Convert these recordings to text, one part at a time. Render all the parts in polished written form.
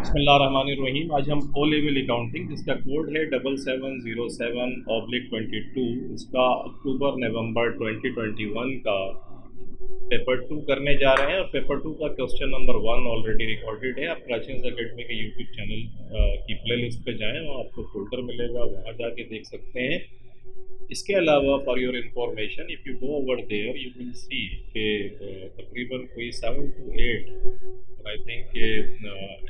बिस्मिल्लाहिर्रहमानिर्रहीम। आज हम ओ लेवल अकाउंटिंग जिसका कोड है 7707/22, इसका अक्टूबर नवंबर 2021 का पेपर 2 करने जा रहे हैं। और पेपर 2 का क्वेश्चन नंबर 1 ऑलरेडी रिकॉर्डेड है। आप प्राचीन अकेडमी के यूट्यूब चैनल की प्लेलिस्ट पे जाएं, वहाँ आपको फोल्डर मिलेगा, वहाँ जाके देख सकते हैं। इसके अलावा for your information, if you go over there you will see कि तकरीबन कोई 7 to 8 आई थिंक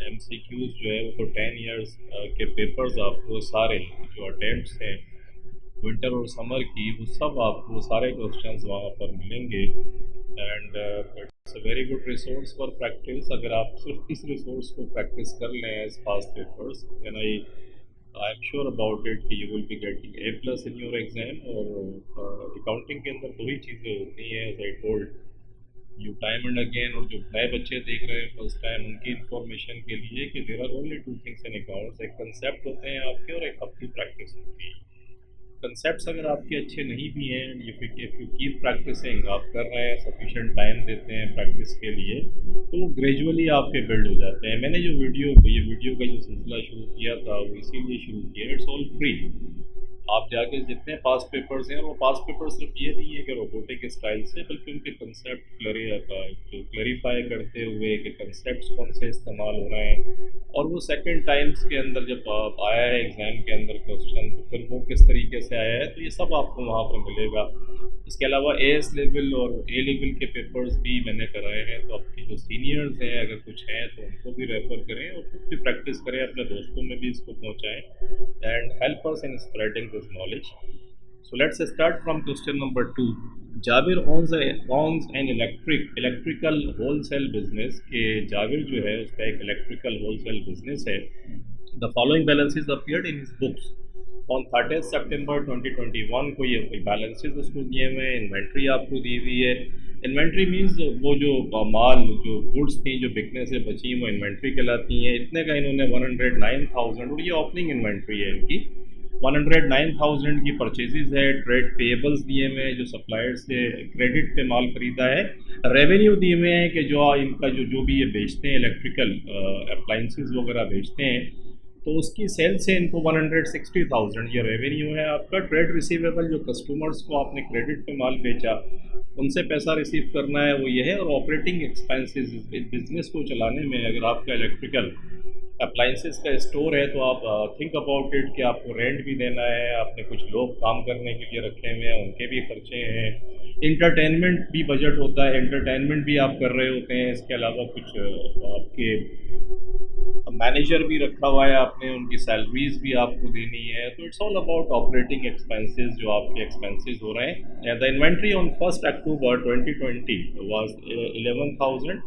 MCQs जो है वो तो 10 ईयर्स के पेपर्स आपको सारे जो अटेम्प्ट्स हैं विंटर और समर की, वो सब आपको सारे क्वेश्चंस वहाँ पर मिलेंगे। And it's a very good resource for practice. अगर आप सिर्फ इस रिसोर्स को प्रैक्टिस कर लें as past papers, then I am sure about it कि you will be getting A+ in your exam. और अकाउंटिंग के अंदर दो ही चीज़ें होती हैं, as I told you time and again. और जो नए बच्चे देख रहे हैं फर्स्ट टाइम, उनकी इंफॉर्मेशन के लिए कि there are only 2 things in accounts, एक कंसेप्ट होते हैं आपके और एक आपकी प्रैक्टिस होती है। कंसेप्ट्स अगर आपके अच्छे नहीं भी हैं, इफ़ यू कीप प्रैक्टिसिंग, आप कर रहे हैं, सफिशिएंट टाइम देते हैं प्रैक्टिस के लिए, तो वो ग्रेजुअली आपके बिल्ड हो जाते हैं। मैंने जो ये वीडियो का जो सिलसिला शुरू किया था वो इसीलिए शुरू किया, इट्स ऑल फ्री। आप जाके जितने पास पेपर्स हैं, वो पास पेपर सिर्फ ये नहीं है कि रोबोटिक स्टाइल से, बल्कि उनके कंसेप्ट क्लैरिफाई करते हुए कि कंसेप्ट कौन से इस्तेमाल हो रहे हैं, और वो सेकंड टाइम्स के अंदर जब आप आया है एग्ज़ाम के अंदर क्वेश्चन, तो फिर वो किस तरीके से आया है, तो ये सब आपको वहाँ पर मिलेगा। इसके अलावा AS लेवल और A लेवल के पेपर्स भी मैंने कराए हैं, तो आपकी जो सीनियर्स हैं अगर कुछ हैं तो उनको भी रेफ़र करें और खुद भी प्रैक्टिस करें, अपने दोस्तों में भी इसको पहुँचाएँ and help us in spreading this knowledge. So let's start from question number 2. Jabir owns an electrical wholesale business, कि जाबिर जो है उसका एक इलेक्ट्रिकल होलसेल बिजनेस है। The following balances appeared in his books. On 30 सितंबर 2021 को ये बैलेंसेस उसको दिए हुए हैं, इन्वेंट्री आपको दी हुई है। इन्वेंट्री मीन्स वो जो माल, जो गुड्स थी जो बिकने से बची, वो इन्वेंट्री कहलाती हैं। इतने का इन्होंने 109,000, और ये ओपनिंग इन्वेंट्री है इनकी, 109,000 की परचेजेज है। ट्रेड पेबल्स दिए हुए हैं, जो सप्लायर से क्रेडिट पे माल खरीदा है। रेवेन्यू दिए हुए हैं कि जो इनका जो भी ये बेचते हैं, इलेक्ट्रिकल अप्लाइंसेस वगैरह बेचते हैं, तो उसकी सेल से इनको 160,000 ये रेवेन्यू है आपका। ट्रेड रिसीवेबल, जो कस्टमर्स को आपने क्रेडिट पे माल बेचा उनसे पैसा रिसीव करना है, वो ये है। और ऑपरेटिंग एक्सपेंसेस, बिजनेस को चलाने में अगर आपका इलेक्ट्रिकल अप्लाइंसेस का स्टोर है तो आप थिंक अबाउट इट कि आपको रेंट भी देना है, आपने कुछ लोग काम करने के लिए रखे हुए हैं, उनके भी खर्चे हैं। इंटरटेनमेंट भी बजट होता है, इंटरटेनमेंट भी आप कर रहे होते हैं। इसके अलावा कुछ आपके मैनेजर भी रखा हुआ है आपने, उनकी सैलरीज भी आपको देनी है। तो it's all about operating expenses, जो आपके एक्सपेंसेस हो रहे हैं। The inventory on 1 October 2020 was 11,000।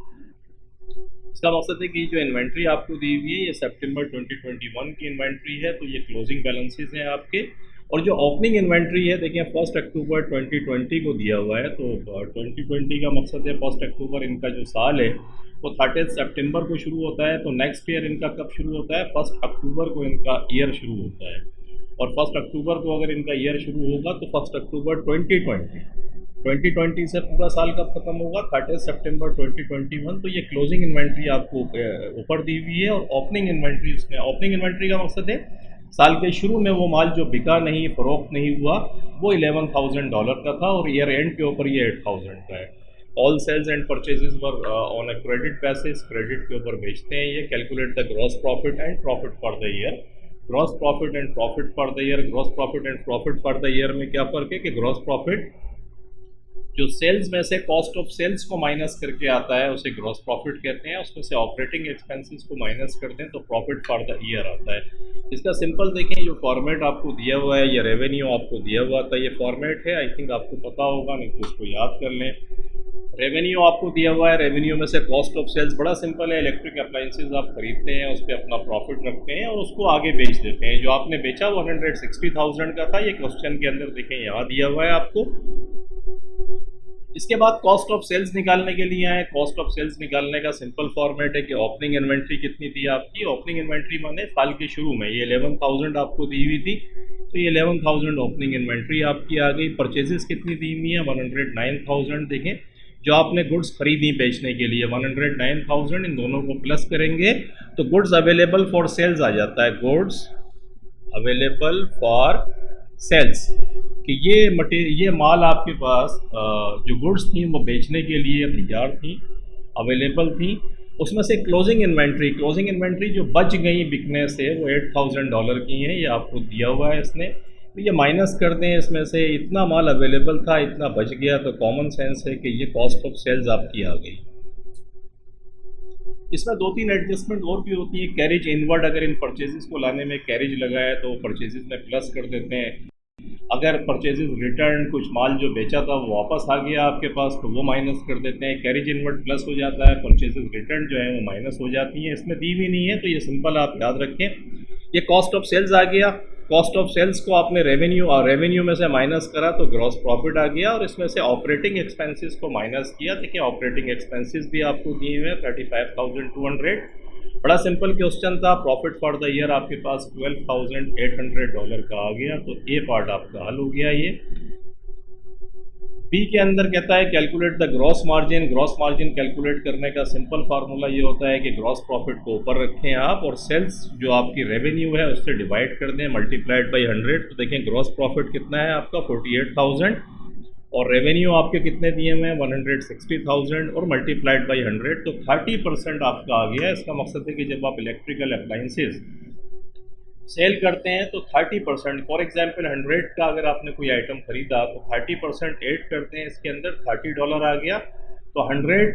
इसका मकसद है कि जो इन्वेंट्री आपको दी हुई है ये सितंबर 2021 की इन्वेंट्री है, तो ये क्लोजिंग बैलेंसेस हैं आपके। और जो ओपनिंग इन्वेंट्री है, देखिए 1 अक्टूबर 2020 को दिया हुआ है, तो 2020 का मकसद है 1 अक्टूबर इनका जो साल है वो 30 सितंबर को शुरू होता है। तो नेक्स्ट ईयर इनका कब शुरू होता है? 1 अक्टूबर को इनका ईयर शुरू होता है। और 1 अक्टूबर को अगर इनका ईयर शुरू होगा तो 1 अक्टूबर 2020 से पूरा साल कब खत्म होगा? 30 सितंबर 2021। तो ये क्लोजिंग इन्वेंट्री आपको ऊपर दी हुई है। और ओपनिंग इन्वेंट्री, उसमें ओपनिंग इन्वेंट्री का मकसद है साल के शुरू में वो माल जो बिका नहीं, फरोख्त नहीं हुआ, वो $11,000 का था, और ईयर एंड के ऊपर ये 8,000 का है। All sales and purchases were on a credit basis, credit के ऊपर बेचते हैं ये। Calculate the gross profit and profit for the year. Gross profit and profit for the year, gross profit and profit for the year में क्या फ़र्क है कि ग्रॉस प्रॉफिट जो सेल्स में से कॉस्ट ऑफ सेल्स को माइनस करके आता है उसे ग्रॉस प्रॉफिट कहते हैं। उसमें से ऑपरेटिंग एक्सपेंसेस को माइनस करते हैं तो प्रॉफिट फॉर द ईयर आता है। इसका सिंपल देखें, जो फॉर्मेट आपको दिया हुआ है, ये रेवेन्यू आपको दिया हुआ था, ये फॉर्मेट है, आई थिंक आपको पता होगा, नहीं तो इसको याद कर लें। रेवेन्यू आपको दिया हुआ है, रेवेन्यू में से कॉस्ट ऑफ सेल्स, बड़ा सिंपल है, इलेक्ट्रिक अप्लाइंसेज आप खरीदते हैं, उस पर अपना प्रॉफिट रखते हैं और उसको आगे बेच देते हैं। जो आपने बेचा 160,000 का था, ये क्वेश्चन के अंदर देखें यहाँ दिया हुआ है आपको। इसके बाद कॉस्ट ऑफ सेल्स निकालने के लिए आए। कॉस्ट ऑफ सेल्स निकालने का सिंपल फॉर्मेट है कि ओपनिंग इन्वेंट्री कितनी थी आपकी। ओपनिंग इन्वेंट्री माने साल के शुरू में ये 11,000 आपको दी हुई थी, तो ये 11,000 ओपनिंग इन्वेंट्री आपकी आ गई। परचेजेस कितनी दी हुई है? 109,000। देखें जो आपने गुड्स खरीदी बेचने के लिए 109,000, इन दोनों को प्लस करेंगे तो गुड्स अवेलेबल फॉर सेल्स आ जाता है, गुड्स अवेलेबल फॉर सेल्स, कि ये माल आपके पास जो गुड्स थी वो बेचने के लिए तैयार थी, अवेलेबल थी, उसमें से क्लोजिंग इन्वेंट्री जो बच गई बिकने से वो $8,000 की है, ये आपको दिया हुआ है इसने, तो ये माइनस कर दें, इसमें से इतना माल अवेलेबल था, इतना बच गया, तो कॉमन सेंस है कि ये कॉस्ट ऑफ सेल्स आपकी आ गई। इसमें 2-3 एडजस्टमेंट और भी होती है। कैरेज इनवर्ड, अगर इन परचेजेस को लाने में कैरेज लगा है तो परचेजेस में प्लस कर देते हैं। अगर परचेजेस रिटर्न, कुछ माल जो बेचा था वो वापस आ गया आपके पास, तो वो माइनस कर देते हैं। कैरेज इनवर्ड प्लस हो जाता है, परचेजेस रिटर्न जो है वो माइनस हो जाती है। इसमें दी भी नहीं है तो ये सिंपल आप याद रखें। ये कॉस्ट ऑफ सेल्स आ गया, कॉस्ट ऑफ सेल्स को आपने रेवेन्यू में से माइनस करा तो ग्रॉस प्रॉफिट आ गया, और इसमें से ऑपरेटिंग एक्सपेंसेस को माइनस किया। देखिए ऑपरेटिंग एक्सपेंसेस भी आपको दिए हुए हैं 35,200। बड़ा सिंपल क्वेश्चन था। प्रॉफिट फॉर द ईयर आपके पास $12,800 का आ गया, तो ए पार्ट आपका हल हो गया। ये बी के अंदर कहता है calculate the gross margin. Gross margin calculate करने का सिंपल फार्मूला ये होता है कि ग्रॉस प्रॉफिट को ऊपर रखें आप, और सेल्स जो आपकी रेवेन्यू है उससे डिवाइड कर दें, मल्टीप्लाइड बाई 100। तो देखें ग्रॉस प्रॉफिट कितना है आपका 48,000, और रेवेन्यू आपके कितने दिए हुए हैं 160,000, और मल्टीप्लाइड बाई 100 तो 30% आपका आ गया। इसका मकसद है कि जब आप इलेक्ट्रिकल अप्लाइंसेस सेल करते हैं तो 30%, फॉर एग्जांपल 100 का अगर आपने कोई आइटम खरीदा तो 30% ऐड करते हैं, इसके अंदर $30 आ गया। तो 100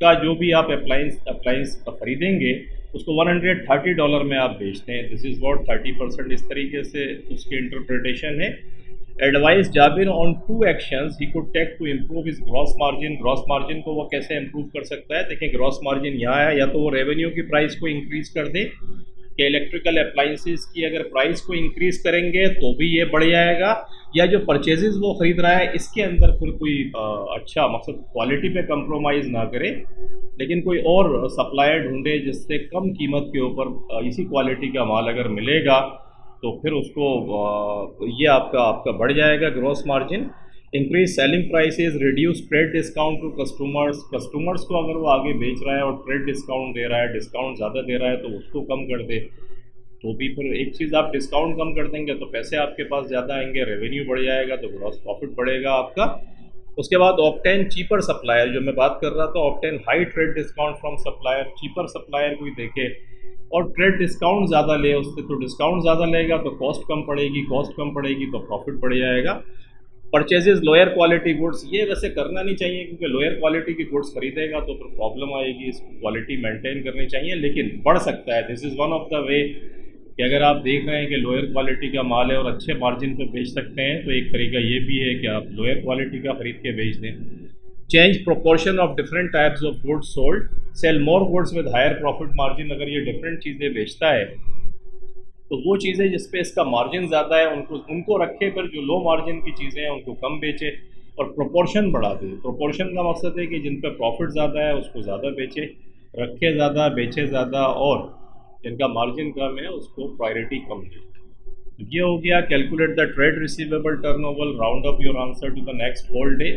का जो भी आप अप्लाइंस खरीदेंगे उसको $130 में आप बेचते हैं। दिस इज़ व्हाट 30%, इस तरीके से उसकी इंटरप्रिटेशन है। Advice Jabir on 2 actions he could take to improve his gross margin. Gross margin को वो कैसे इम्प्रूव कर सकता है? देखिए ग्रॉस मार्जिन यहाँ है, या तो वो रेवेन्यू की प्राइस को इंक्रीज़ कर दे, कि इलेक्ट्रिकल अप्लाइंसेस की अगर प्राइस को इंक्रीज करेंगे तो भी ये बढ़ जाएगा, या जो परचेजेस वो ख़रीद रहा है इसके अंदर फिर कोई अच्छा, मकसद क्वालिटी पे कंप्रोमाइज़ ना करे, लेकिन कोई और सप्लायर ढूंढे जिससे कम कीमत के ऊपर इसी क्वालिटी का माल अगर मिलेगा तो फिर उसको ये आपका बढ़ जाएगा gross margin. Increase selling prices, reduce trade discount to customers को अगर वो आगे बेच रहा है और ट्रेड डिस्काउंट दे रहा है, डिस्काउंट ज़्यादा दे रहा है तो उसको कम कर दे। तो भी फिर एक चीज़, आप डिस्काउंट कम कर देंगे तो पैसे आपके पास ज़्यादा आएंगे, रेवेन्यू बढ़ जाएगा, तो ग्रॉस प्रॉफिट बढ़ेगा आपका। उसके बाद ऑब्टेन चीपर सप्लायर, जो मैं बात कर रहा था, obtain high trade discount from supplier. Cheaper supplier कोई देखे और ट्रेड डिस्काउंट ज़्यादा ले उससे, तो डिस्काउंट ज़्यादा लेगा तो कॉस्ट कम पड़ेगी तो प्रॉफिट बढ़ जाएगा। परचेजेस लोअर क्वालिटी गुड्स, ये वैसे करना नहीं चाहिए क्योंकि लोअर क्वालिटी की गुड्स खरीदेगा तो फिर प्रॉब्लम आएगी, इसकी क्वालिटी मेंटेन करनी चाहिए, लेकिन बढ़ सकता है। This is one of the way कि अगर आप देख रहे हैं कि लोअर क्वालिटी का माल है और अच्छे मार्जिन पे बेच सकते हैं, तो एक तरीका ये भी है कि आप लोअर क्वालिटी का खरीद के बेच दें। Change proportion of different types of goods sold, sell more goods with higher profit margin. अगर ये डिफरेंट चीज़ें बेचता है तो वो चीज़ें जिस पे इसका मार्जिन ज़्यादा है उनको रखे, पर जो लो मार्जिन की चीज़ें हैं उनको कम बेचे, और प्रोपोर्शन बढ़ा दे। प्रोपोर्शन का मकसद है कि जिन पे प्रॉफिट ज़्यादा है उसको ज़्यादा बेचे, रखे ज़्यादा, बेचे ज़्यादा, और जिनका मार्जिन कम है उसको प्रायोरिटी कम दे। ये हो गया calculate the trade receivable turnover. Round up your answer to the next whole day.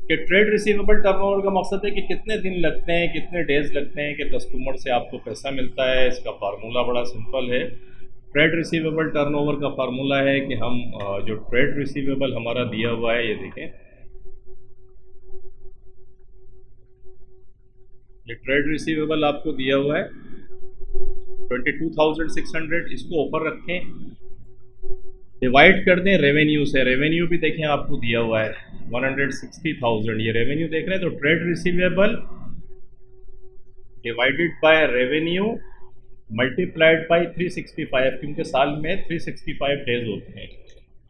कि ट्रेड रिसीवेबल टर्नओवर का मकसद है कि कितने दिन लगते हैं, कितने डेज लगते हैं कि कस्टमर से आपको पैसा मिलता है। इसका फार्मूला बड़ा सिंपल है। ट्रेड रिसीवेबल टर्नओवर का फार्मूला है कि हम जो ट्रेड रिसीवेबल हमारा दिया हुआ है, ये देखें, ये ट्रेड रिसीवेबल आपको दिया हुआ है 22,600, इसको ऊपर रखें, डिवाइड कर दें रेवेन्यू से। रेवेन्यू भी देखें आपको दिया हुआ है 160,000, ये रेवेन्यू देख रहे हैं, तो trade receivable divided by revenue multiplied by 365, क्योंकि साल में 365 डेज होते हैं।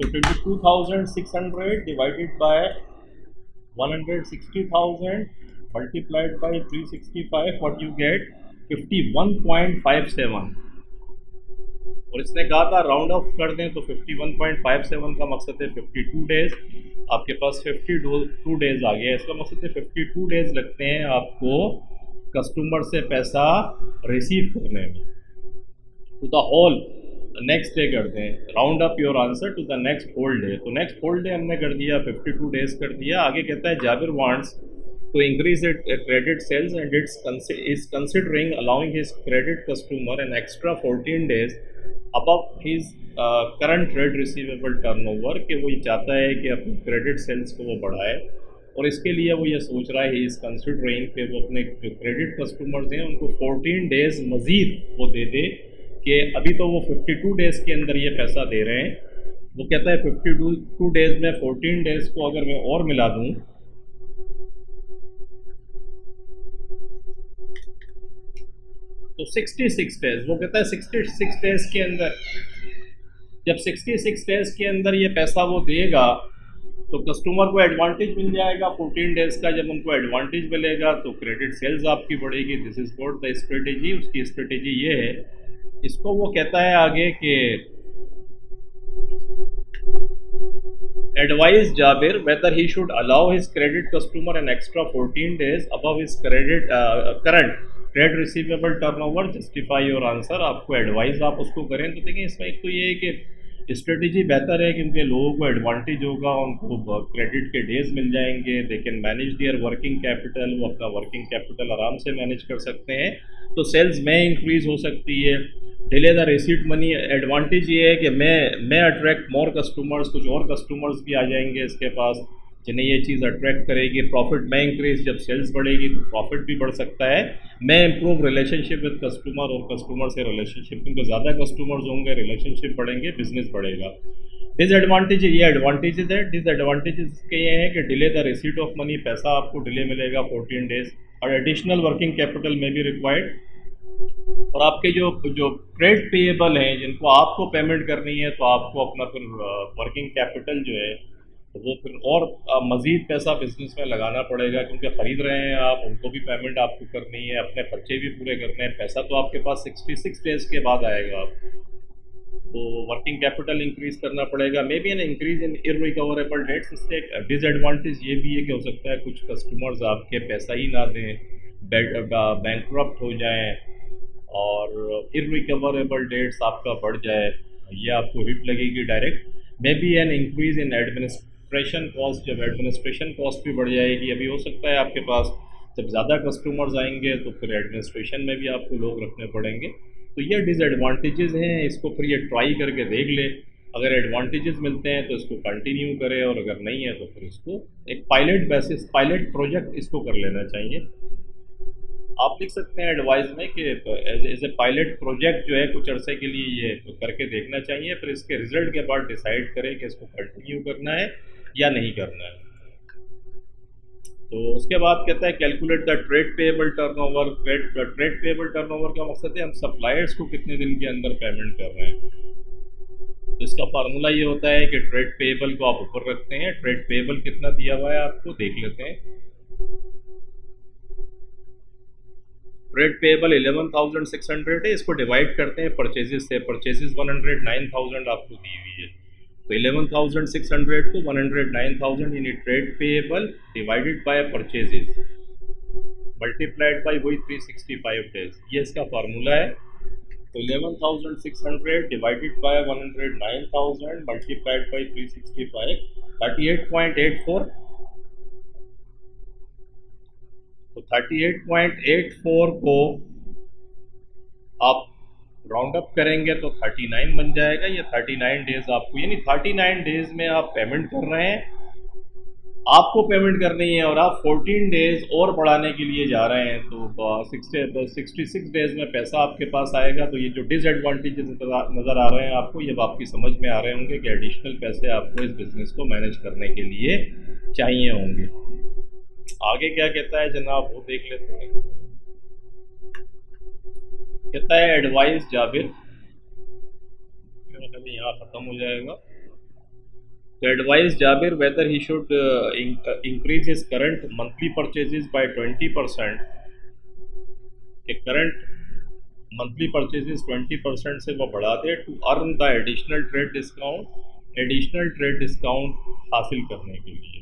तो 22,600 divided by 160,000 multiplied by 365, what you get 51.57। और इसने कहा था राउंड ऑफ कर दें, तो 51.57 का मकसद है 52 डेज। आपके पास 52 डेज आ गया। इसका मकसद है 52 डेज लगते हैं आपको कस्टमर से पैसा रिसीव करने में। तो द होल नेक्स्ट डे करते हैं, round up your answer to the next whole day. तो नेक्स्ट होल डे हमने कर दिया, 52 डेज कर दिया। आगे कहता है Jabir wants to increase its credit sales and is considering allowing his credit customer an extra 14 days above his current trade receivable turnover, कि वो ये चाहता है कि अपनी क्रेडिट सेल्स को वो बढ़ाए, और इसके लिए वो ये सोच रहा है ही इज़ कंसिडरिंग कि वो अपने जो क्रेडिट कस्टमर्स हैं उनको 14 डेज़ मज़ीद वो दे दे, कि अभी तो वो 52 डेज़ के अंदर ये पैसा दे रहे हैं। वो कहता है 52 डेज़ में 14 डेज़ को अगर मैं और मिला दूँ तो 66 डेज, वो कहता है 66 डेज के अंदर, जब 66 डेज के अंदर ये पैसा वो देगा तो कस्टमर को एडवांटेज मिल जाएगा 14 डेज का। जब उनको एडवांटेज मिलेगा तो क्रेडिट सेल्स आपकी बढ़ेगी। This is what the strategy, उसकी स्ट्रेटेजी ये है। इसको वो कहता है आगे कि advise Jabir whether he should allow his credit customer an extra 14 days above his current trade receivable turnover, justify your answer। आपको एडवाइस आप उसको करें। तो देखिए इसमें एक तो ये है कि स्ट्रेटजी बेहतर है क्योंकि लोगों को एडवांटेज होगा, उनको क्रेडिट के डेज मिल जाएंगे, they can manage there working capital, वो अपना वर्किंग कैपिटल आराम से मैनेज कर सकते हैं, तो सेल्स में इंक्रीज हो सकती है। Delay the receipt money, advantage ये है कि मैं अट्रैक्ट मोर कस्टमर्स, कुछ और कस्टमर्स भी आ जाएंगे इसके पास जिन्हें ये चीज़ अट्रैक्ट करेगी। प्रॉफिट में इंक्रीज, जब सेल्स बढ़ेगी तो प्रॉफिट भी बढ़ सकता है। मैं इम्प्रूव रिलेशनशिप विद कस्टमर, और कस्टमर से रिलेशनशिप, क्योंकि ज़्यादा कस्टमर्स होंगे रिलेशनशिप बढ़ेंगे, बिजनेस बढ़ेगा। डिसएडवांटेज ये एडवांटेजेस है, डिसएडवांटेजेस के ये हैं कि delay the receipt of money, पैसा आपको डिले मिलेगा 14 डेज, और एडिशनल वर्किंग कैपिटल में भी रिक्वायर्ड। और आपके जो जो ट्रेड पेएबल हैं जिनको आपको पेमेंट करनी है तो आपको अपना फिर वर्किंग कैपिटल जो है तो वो फिर और मज़ीद पैसा बिजनेस में लगाना पड़ेगा, क्योंकि ख़रीद रहे हैं आप, उनको भी पेमेंट आपको करनी है, अपने खर्चे भी पूरे करने हैं। पैसा तो आपके पास 66 डेज के बाद आएगा, आप तो वर्किंग कैपिटल इंक्रीज करना पड़ेगा। May be an increase in irrecoverable debts. इससे एक डिसएडवांटेज ये भी है कि हो सकता है कुछ कस्टमर्स आपके पैसा ही ना दें, बैंकक्रप्ट हो जाएं, और इररिकवरेबल डेट्स आपका बढ़ जाए, ये आपको हिट लगेगी direct. May be an increase in administration cost, जब एडमिनिस्ट्रेशन कॉस्ट भी बढ़ जाएगी। अभी हो सकता है आपके पास जब ज़्यादा कस्टमर्स आएंगे तो फिर एडमिनिस्ट्रेशन में भी आपको लोग रखने पड़ेंगे। तो ये डिसएडवांटेजेस हैं, इसको फिर ये ट्राई करके देख ले। अगर एडवांटेजेस मिलते हैं तो इसको कंटिन्यू करें, और अगर नहीं है तो फिर इसको एक पायलट बेसिस, पायलट प्रोजेक्ट इसको कर लेना चाहिए। आप लिख सकते हैं एडवाइस में कि एज ए पायलट प्रोजेक्ट जो है कुछ अरसे के लिए ये करके देखना चाहिए, फिर इसके रिजल्ट के बाद डिसाइड करें कि इसको कंटिन्यू करना है या नहीं करना है। तो उसके बाद कहता है calculate the trade payable turnover. Trade payable turnover का मकसद है हम सप्लायर्स को कितने दिन के अंदर पेमेंट कर रहे हैं। तो इसका फार्मूला ये होता है कि ट्रेड पेएबल को आप ऊपर रखते हैं। ट्रेड पेएबल कितना दिया हुआ है आपको देख लेते हैं। ट्रेड पेएबल 11,600 है, इसको डिवाइड करते हैं परचेजेस से। परचेजेस 109,000 आपको दी हुई है, तो 11,600 को 109,000 यानी trade payable divided by purchases multiplied by वही 365 डेज, ये इसका फार्मूला है। तो 11,600 डिवाइडेड बाय 109,000 मल्टीप्लाइड बाय 365, 38.84। तो 38.84 को आप राउंड अप करेंगे तो 39 बन जाएगा। ये 39 डेज आपको, यानी 39 डेज में आप पेमेंट कर रहे हैं, आपको पेमेंट करनी है, और आप 14 डेज और बढ़ाने के लिए जा रहे हैं। तो 66 डेज में पैसा आपके पास आएगा। तो ये जो डिसएडवांटेजेस नज़र आ रहे हैं आपको, ये आपकी समझ में आ रहे होंगे कि एडिशनल पैसे आपको इस बिज़नेस को मैनेज करने के लिए चाहिए होंगे। आगे क्या कहता है जनाब वो देख लेते हैं। कहता है एडवाइस जाबिर, यहाँ ख़त्म हो जाएगा। तो advice Jabir whether he should increase his current monthly purchases by 20%, कि करंट मंथली परचेजेस 20% से वो बढ़ा दे, to earn the additional trade discount, additional trade discount हासिल करने के लिए।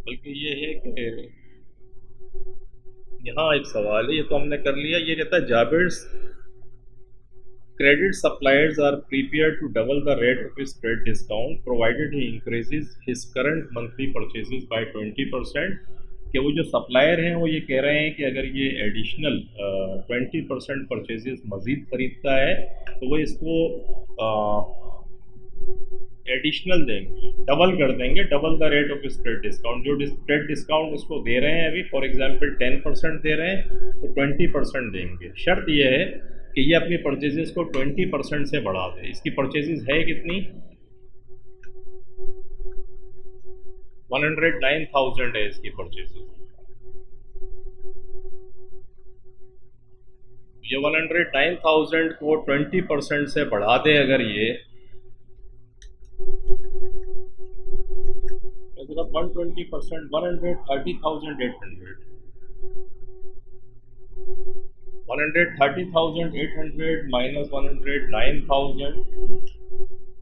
बल्कि ये है कि यहाँ एक सवाल है, ये तो हमने कर लिया। ये कहता है जाबिर्स credit suppliers are prepared to double the rate of his trade discount provided he increases his current monthly purchases by 20%। कि वो जो सप्लायर हैं वो ये कह रहे हैं कि अगर ये एडिशनल 20% परचेजेस मज़ीद खरीदता है तो वो इसको एडिशनल देंगे, डबल कर देंगे, double the rate of spread discount. जो स्प्रेड डिस्काउंट उसको दे रहे हैं अभी, फॉर एग्जांपल 10% दे रहे हैं तो 20% देंगे। शर्त यह है कि ये अपनी परचेजेस को 20% से बढ़ा दे। इसकी परचेजेस है कितनी? 109,000 है इसकी परचेजेस। ये 109,000 को 20% से बढ़ा दे अगर ये, मतलब 120%, 130,800, 130,800 माइनस 109,000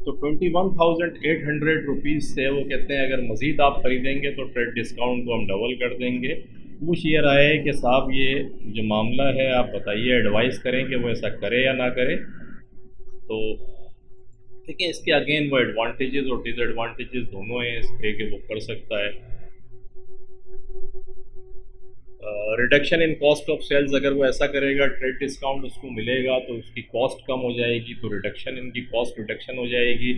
तो 21,800 रुपीज़ से वो कहते हैं अगर मज़ीद आप ख़रीदेंगे तो ट्रेड डिस्काउंट को हम डबल कर देंगे। पूछ ये रहा है कि साहब ये जो मामला है आप बताइए, एडवाइस करें कि वो ऐसा करे या ना करे। तो ठीक है, इसके अगेन वो एडवांटेजेस और डिसएडवांटेजेस दोनों हैं इसके कि वो कर सकता है। Reduction in cost of sales, अगर वो ऐसा करेगा ट्रेड डिस्काउंट उसको मिलेगा तो उसकी कॉस्ट कम हो जाएगी, तो रिडक्शन इनकी कॉस्ट रिडक्शन हो जाएगी।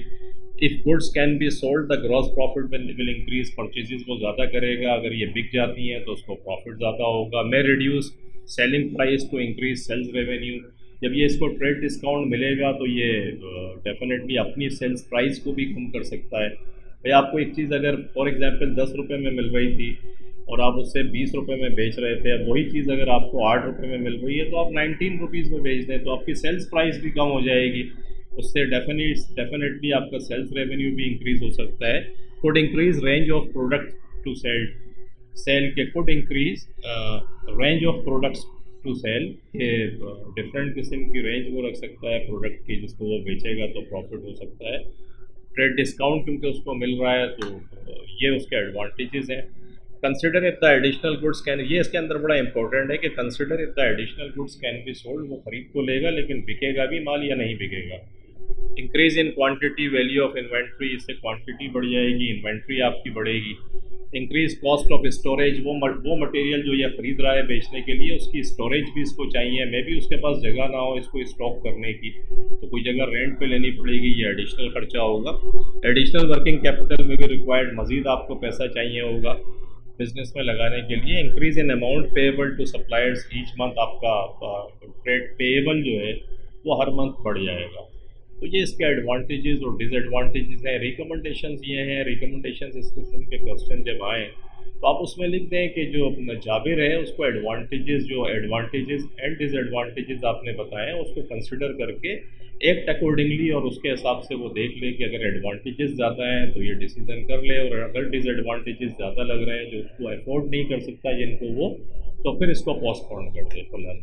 If goods can be sold the gross profit will increase, purchases वो ज़्यादा करेगा, अगर ये बिक जाती हैं तो उसको प्रॉफिट ज़्यादा होगा। May reduce selling price to increase sales revenue, जब ये इसको ट्रेड डिस्काउंट मिलेगा तो ये डेफिनेटली अपनी सेल्स प्राइस को भी कम कर सकता है। भाई आपको एक चीज़ अगर फॉर एग्जांपल 10 रुपये में मिल रही थी और आप उससे 20 रुपये में बेच रहे थे, अब वही चीज़ अगर आपको 8 रुपये में मिल रही है तो आप 19 रुपीज़ में बेच दें तो आपकी सेल्स प्राइस भी कम हो जाएगी। उससे डेफिनेटली आपका सेल्स रेवेन्यू भी इंक्रीज़ हो सकता है। Could increase range of product to sell के, could increase range of products to sell के, डिफरेंट किस्म की रेंज वो रख सकता है प्रोडक्ट की जिसको वो बेचेगा तो प्रॉफिट हो सकता है। ट्रेड डिस्काउंट क्योंकि उसको मिल रहा है तो ये उसके एडवांटेजेस हैं। Consider if the additional goods can, ये इसके अंदर बड़ा इंपॉर्टेंट है कि consider if the additional goods can be sold, वो खरीद तो लेगा लेकिन बिकेगा भी माल या नहीं बिकेगा। Increase in quantity value of inventory, इससे क्वांटिटी बढ़ जाएगी, इन्वेंट्री आपकी बढ़ेगी। इंक्रीज कॉस्ट ऑफ स्टोरेज, वो मटेरियल जो ये ख़रीद रहा है बेचने के लिए उसकी स्टोरेज भी इसको चाहिए, मे भी उसके पास जगह ना हो इसको स्टॉक करने की, तो कोई जगह रेंट पे लेनी पड़ेगी, ये एडिशनल खर्चा होगा। एडिशनल वर्किंग कैपिटल में भी रिक्वायर्ड, मज़ीद आपको पैसा चाहिए होगा बिजनेस में लगाने के लिए। Increase in amount payable to suppliers each month, आपका ट्रेड पेएबल जो है वो हर मंथ बढ़ जाएगा। तो ये इसके एडवांटेजेस और डिसएडवांटेजेस हैं। रिकमेंडेशंस ये हैं, रिकमेंडेशंस इस किस्म के क्वेश्चन जब आएँ तो आप उसमें लिख दें कि जो जाबिर है उसको एडवांटेजेस, जो एडवांटेजेस एंड डिसएडवांटेजेस आपने बताए हैं उसको कंसिडर करके एक्ट अकॉर्डिंगली, और उसके हिसाब से वो देख ले कि अगर एडवांटेजेस ज़्यादा हैं तो ये डिसीजन कर ले, और अगर डिसएडवांटेजेस ज़्यादा लग रहे हैं जो उसको अफोर्ड नहीं कर सकता जिनको वो, तो फिर इसको पोस्टपोन कर दे फिलहाल।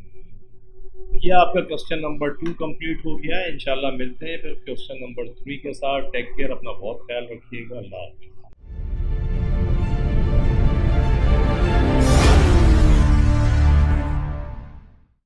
ये आपका क्वेश्चन नंबर 2 कंप्लीट हो गया है। इंशाल्लाह मिलते हैं फिर क्वेश्चन नंबर 3 के साथ। टेक केयर, अपना बहुत ख्याल रखिएगा। अल्लाह हाफ़िज़।